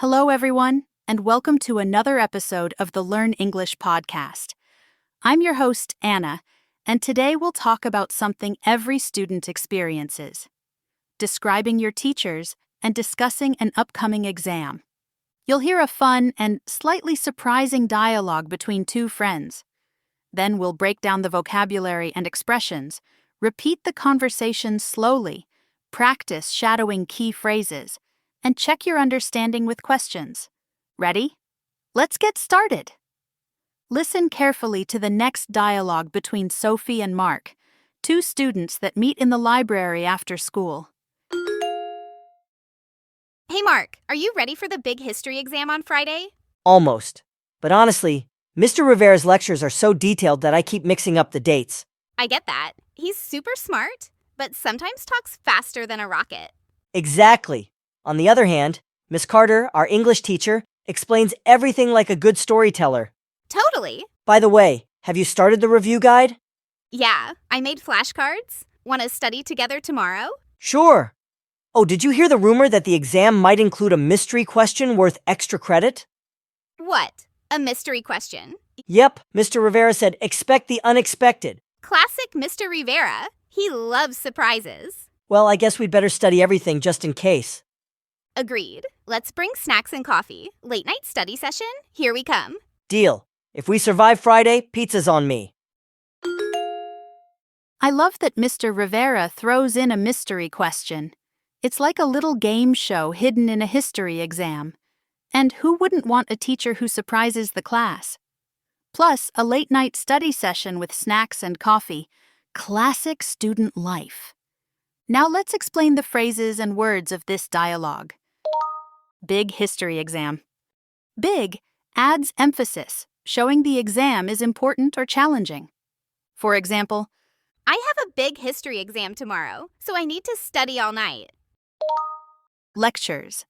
Hello, everyone, and welcome to another episode of the Learn English podcast. I'm your host, Anna, and today we'll talk about something every student experiences: describing your teachers and discussing an upcoming exam. You'll hear a fun and slightly surprising dialogue between two friends. Then we'll break down the vocabulary and expressions, repeat the conversation slowly, practice shadowing key phrases, and check your understanding with questions. Ready? Let's get started. Listen carefully to the next dialogue between Sophie and Mark, two students that meet in the library after school. Hey Mark, are you ready for the big history exam on Friday? Almost. But honestly, Mr. Rivera's lectures are so detailed that I keep mixing up the dates. I get that. He's super smart, but sometimes talks faster than a rocket. Exactly. On the other hand, Miss Carter, our English teacher, explains everything like a good storyteller. Totally. By the way, have you started the review guide? Yeah, I made flashcards. Want to study together tomorrow? Sure. Oh, did you hear the rumor that the exam might include a mystery question worth extra credit? What? A mystery question? Yep, Mr. Rivera said expect the unexpected. Classic Mr. Rivera. He loves surprises. Well, I guess we'd better study everything just in case. Agreed. Let's bring snacks and coffee. Late night study session? Here we come. Deal. If we survive Friday, pizza's on me. I love that Mr. Rivera throws in a mystery question. It's like a little game show hidden in a history exam. And who wouldn't want a teacher who surprises the class? Plus, a late-night study session with snacks and coffee. Classic student life. Now let's explain the phrases and words of this dialogue. Big history exam. Big adds emphasis, showing the exam is important or challenging. For example, I have a big history exam tomorrow, so I need to study all night. lectures.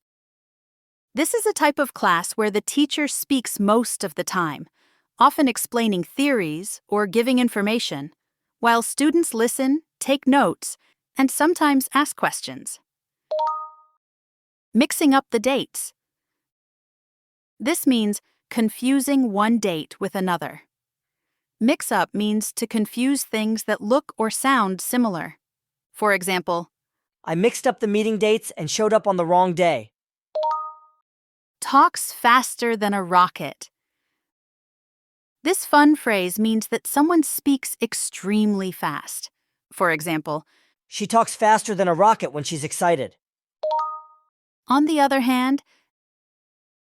This is a type of class where the teacher speaks most of the time, often explaining theories or giving information, while students listen, take notes, and sometimes ask questions. Mixing up the dates. This means confusing one date with another. Mix-up means to confuse things that look or sound similar. For example, I mixed up the meeting dates and showed up on the wrong day. talks faster than a rocket. This fun phrase means that someone speaks extremely fast. For example, She talks faster than a rocket when she's excited. on the other hand,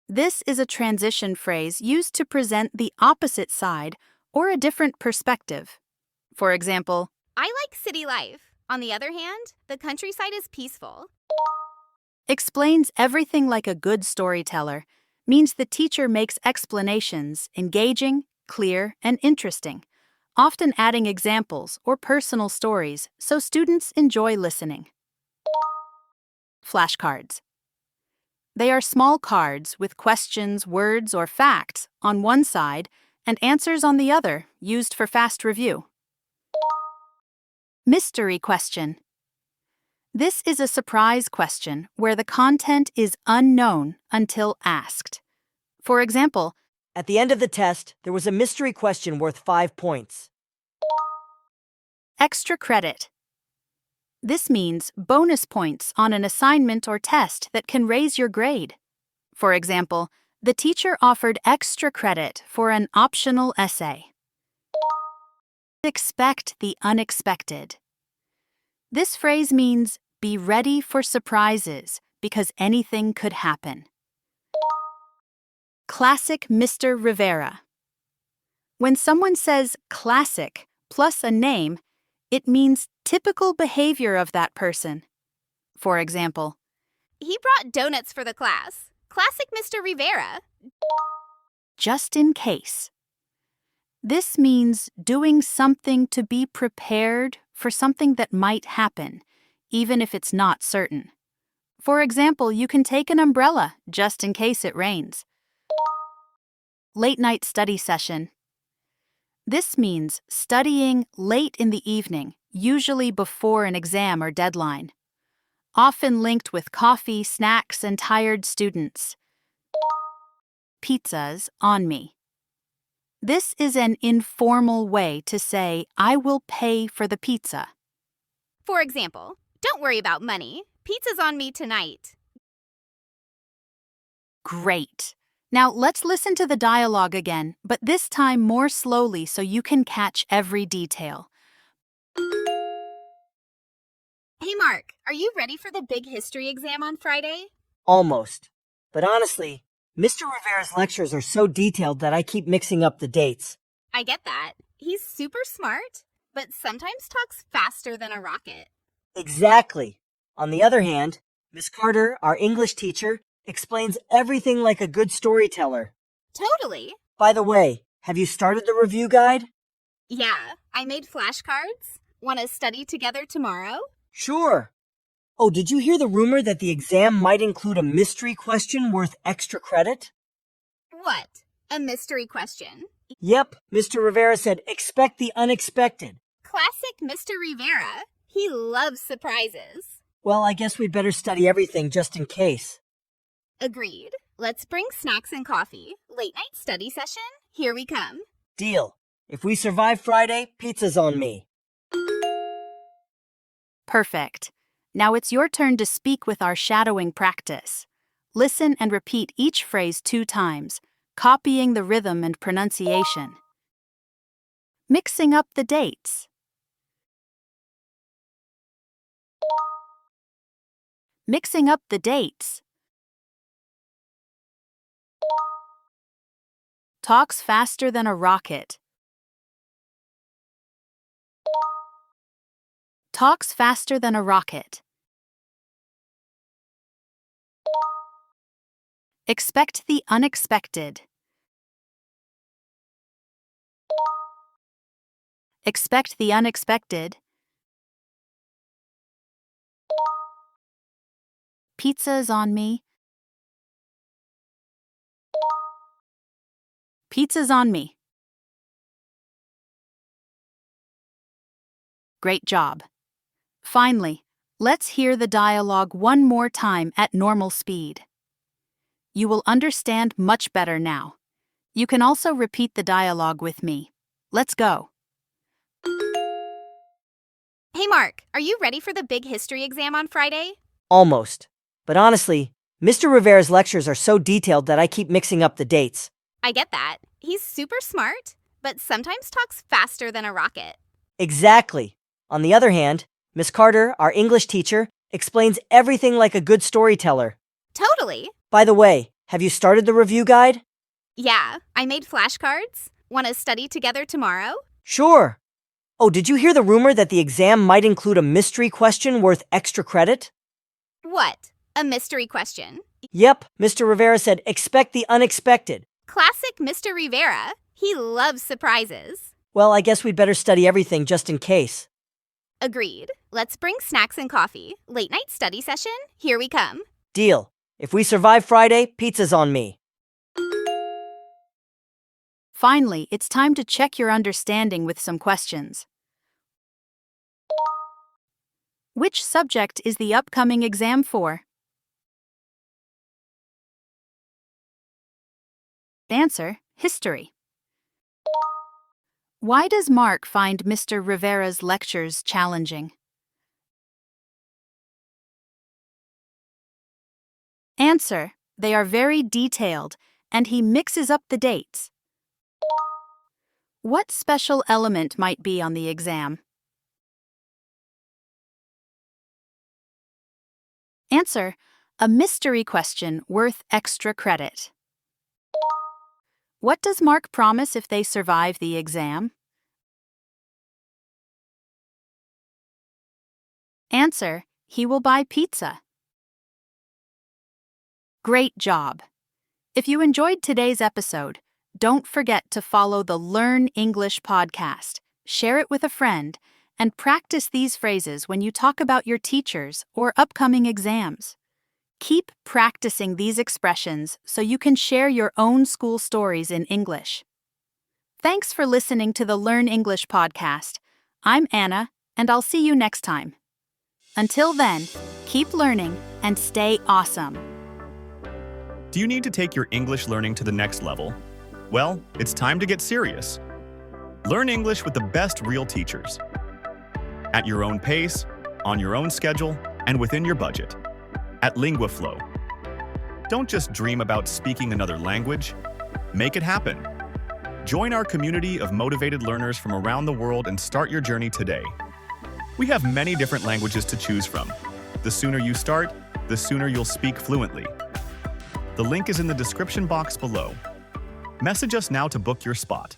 this is a transition phrase used to present the opposite side or a different perspective. For example, I like city life. On the other hand, the countryside is peaceful. explains everything like a good storyteller, means the teacher makes explanations engaging, clear, and interesting, often adding examples or personal stories so students enjoy listening. Flashcards. They are small cards with questions, words, or facts on one side and answers on the other, used for fast review. Mystery question. This is a surprise question where the content is unknown until asked. For example, At the end of the test, there was a mystery question worth 5 points. extra credit. This means bonus points on an assignment or test that can raise your grade. For example, the teacher offered extra credit for an optional essay. Expect the unexpected. This phrase means be ready for surprises because anything could happen. Classic Mr. Rivera. When someone says classic plus a name, it means typical behavior of that person. For example, He brought donuts for the class. Classic Mr. Rivera. just in case. This means doing something to be prepared for something that might happen, even if it's not certain. For example, you can take an umbrella just in case it rains. Late night study session. This means studying late in the evening, usually before an exam or deadline. Often linked with coffee, snacks, and tired students. pizzas on me. This is an informal way to say, I will pay for the pizza. For example, don't worry about money. Pizza's on me tonight. Great. Now let's listen to the dialogue again, but this time more slowly so you can catch every detail. Hey, Mark, are you ready for the big history exam on Friday? Almost. But honestly, Mr. Rivera's lectures are so detailed that I keep mixing up the dates. I get that. He's super smart, but sometimes talks faster than a rocket. Exactly. On the other hand, Miss Carter, our English teacher, explains everything like a good storyteller. Totally. By the way, have you started the review guide? Yeah, I made flashcards. Want to study together tomorrow? Sure. Oh, did you hear the rumor that the exam might include a mystery question worth extra credit? What? A mystery question? Yep, Mr. Rivera said expect the unexpected. Classic Mr. Rivera. He loves surprises. Well, I guess we'd better study everything just in case. Agreed. Let's bring snacks and coffee. Late night study session? Here we come. Deal. If we survive Friday, pizza's on me. Perfect. Now it's your turn to speak with our shadowing practice. Listen and repeat each phrase 2 times, copying the rhythm and pronunciation. Mixing up the dates. Mixing up the dates. Talks faster than a rocket. Talks faster than a rocket. Expect the unexpected. Expect the unexpected. Pizza's on me. Pizza's on me. Great job. Finally, let's hear the dialogue one more time at normal speed. You will understand much better now. You can also repeat the dialogue with me. Let's go. Hey, Mark, are you ready for the big history exam on Friday? Almost. But honestly, Mr. Rivera's lectures are so detailed that I keep mixing up the dates. I get that. He's super smart, but sometimes talks faster than a rocket. Exactly. On the other hand, Miss Carter, our English teacher, explains everything like a good storyteller. Totally. By the way, have you started the review guide? Yeah, I made flashcards. Want to study together tomorrow? Sure. Oh, did you hear the rumor that the exam might include a mystery question worth extra credit? What? A mystery question? Yep, Mr. Rivera said expect the unexpected. Classic Mr. Rivera. He loves surprises. Well, I guess we'd better study everything just in case. Agreed. Let's bring snacks and coffee. Late night study session? Here we come. Deal. If we survive Friday, pizza's on me. Finally, it's time to check your understanding with some questions. Which subject is the upcoming exam for? Answer: history. Why does Mark find Mr. Rivera's lectures challenging? Answer: they are very detailed, and he mixes up the dates. What special element might be on the exam? Answer: a mystery question worth extra credit. What does Mark promise if they survive the exam? Answer: he will buy pizza. Great job! If you enjoyed today's episode, don't forget to follow the Learn English podcast, share it with a friend, and practice these phrases when you talk about your teachers or upcoming exams. Keep practicing these expressions so you can share your own school stories in English. Thanks for listening to the Learn English podcast. I'm Anna, and I'll see you next time. Until then, keep learning and stay awesome. Do you need to take your English learning to the next level? Well, it's time to get serious. Learn English with the best real teachers. At your own pace, on your own schedule, and within your budget. At Lingua Flow. Don't just dream about speaking another language. Make it happen. Join our community of motivated learners from around the world and start your journey today. We have many different languages to choose from. The sooner you start, the sooner you'll speak fluently. The link is in the description box below. Message us now to book your spot.